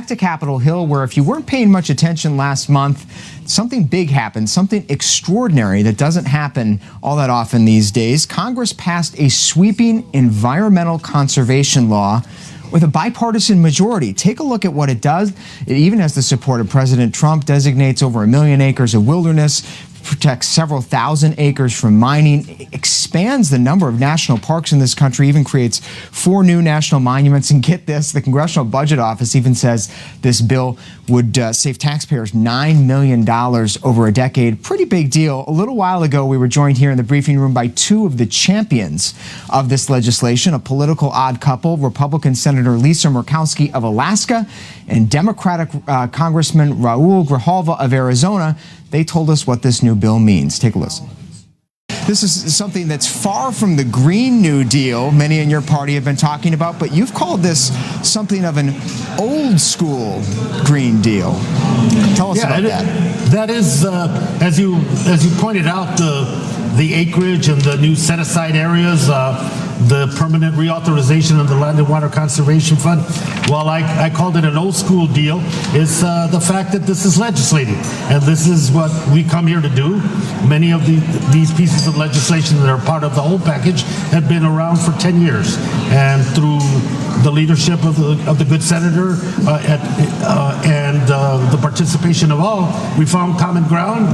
to Capitol Hill, where if you weren't paying much attention last month, something big happened, something extraordinary that doesn't happen all that often these days. Congress passed a sweeping environmental conservation law with a bipartisan majority. Take a look at what it does. It even has the support of President Trump, designates over 1 million acres of wilderness, protects several thousand acres from mining, expands the number of national parks in this country, even creates 4 new national monuments. And get this, the Congressional Budget Office even says this bill would save taxpayers $9 million over a decade. Pretty big deal. A little while ago, we were joined here in the briefing room by 2 of the champions of this legislation, a political odd couple, Republican Senator Lisa Murkowski of Alaska and Democratic Congressman Raul Grijalva of Arizona. They told us what this new bill means. Take a listen. This is something that's far from the Green New Deal many in your party have been talking about, but you've called this something of an old school Green Deal. Tell us about that. That is, as you pointed out, the acreage and the new set-aside areas, the permanent reauthorization of the Land and Water Conservation Fund. While I called it an old school deal, is the fact that this is legislating, and this is what we come here to do. Many of these pieces of legislation that are part of the whole package have been around for 10 years, and through the leadership of the good senator and the participation of all, we found common ground,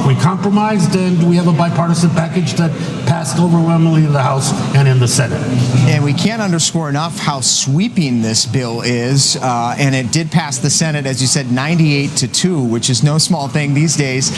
we compromised, and we have a bipartisan package that passed overwhelmingly in the House and in the Senate. And we can't underscore enough how sweeping this bill is, and it did pass the Senate, as you said, 98-2, which is no small thing these days.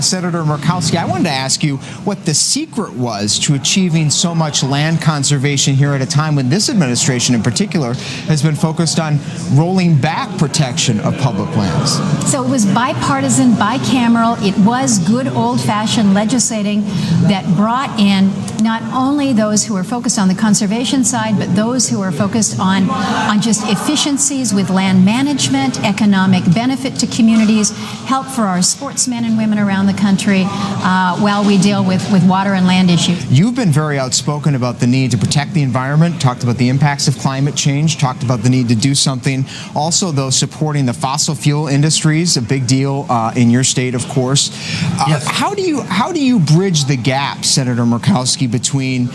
Senator Murkowski, I wanted to ask you what the secret was to achieving so much land conservation here at a time when this administration in particular has been focused on rolling back protection of public lands. So it was bipartisan, bicameral. It was good old-fashioned legislating that brought in not only those who are focused on the conservation side, but those who are focused on just efficiencies with land management, economic benefit to communities, help for our sportsmen and women around the country while we deal with water and land issues. You've been very outspoken about the need to protect the environment, talked about the impacts of climate change, talked about the need to do something. Also, though, supporting the fossil fuel industries, a big deal in your state, of course. Yes. How do you bridge the gap, Senator Murkowski, between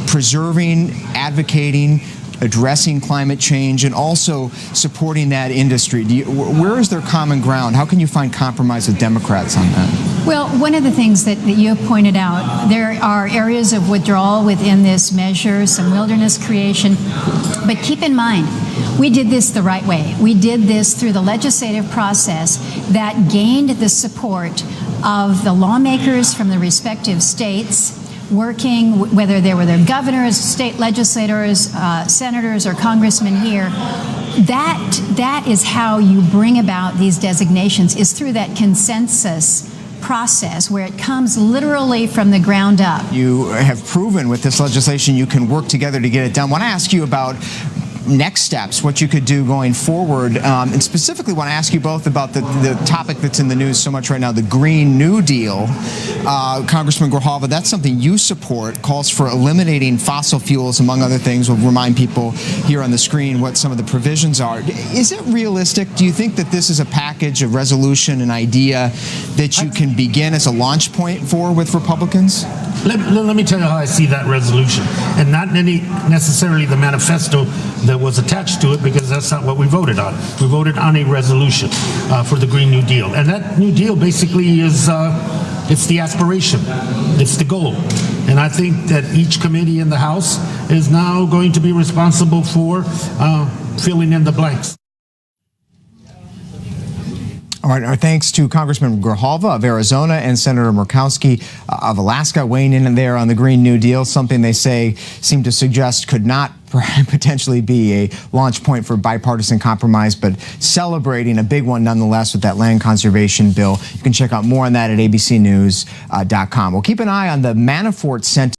preserving, advocating, addressing climate change, and also supporting that industry? Where is there common ground? How can you find compromise with Democrats on that? Well, one of the things that you have pointed out, there are areas of withdrawal within this measure, some wilderness creation, but keep in mind, we did this the right way. We did this through the legislative process that gained the support of the lawmakers from the respective states, working, whether they were their governors, state legislators, senators, or congressmen here. That is how you bring about these designations, is through that consensus process where it comes literally from the ground up. You have proven with this legislation you can work together to get it done. I want to ask you about next steps, what you could do going forward, and specifically want to ask you both about the topic that's in the news so much right now, the Green New Deal. Congressman Grijalva, that's something you support, calls for eliminating fossil fuels, among other things. We'll remind people here on the screen what some of the provisions are. Is it realistic? Do you think that this is a package, a resolution, an idea that you can begin as a launch point for with Republicans? Let me tell you how I see that resolution, and not necessarily the manifesto that was attached to it, because that's not what we voted on. We voted on a resolution for the Green New Deal, and that New Deal basically is it's the aspiration, it's the goal, and I think that each committee in the House is now going to be responsible for filling in the blanks. All right, our thanks to Congressman Grijalva of Arizona and Senator Murkowski of Alaska weighing in there on the Green New Deal, something they seem to suggest could not potentially be a launch point for bipartisan compromise, but celebrating a big one nonetheless with that land conservation bill. You can check out more on that at abcnews.com. We'll keep an eye on the Manafort sentence.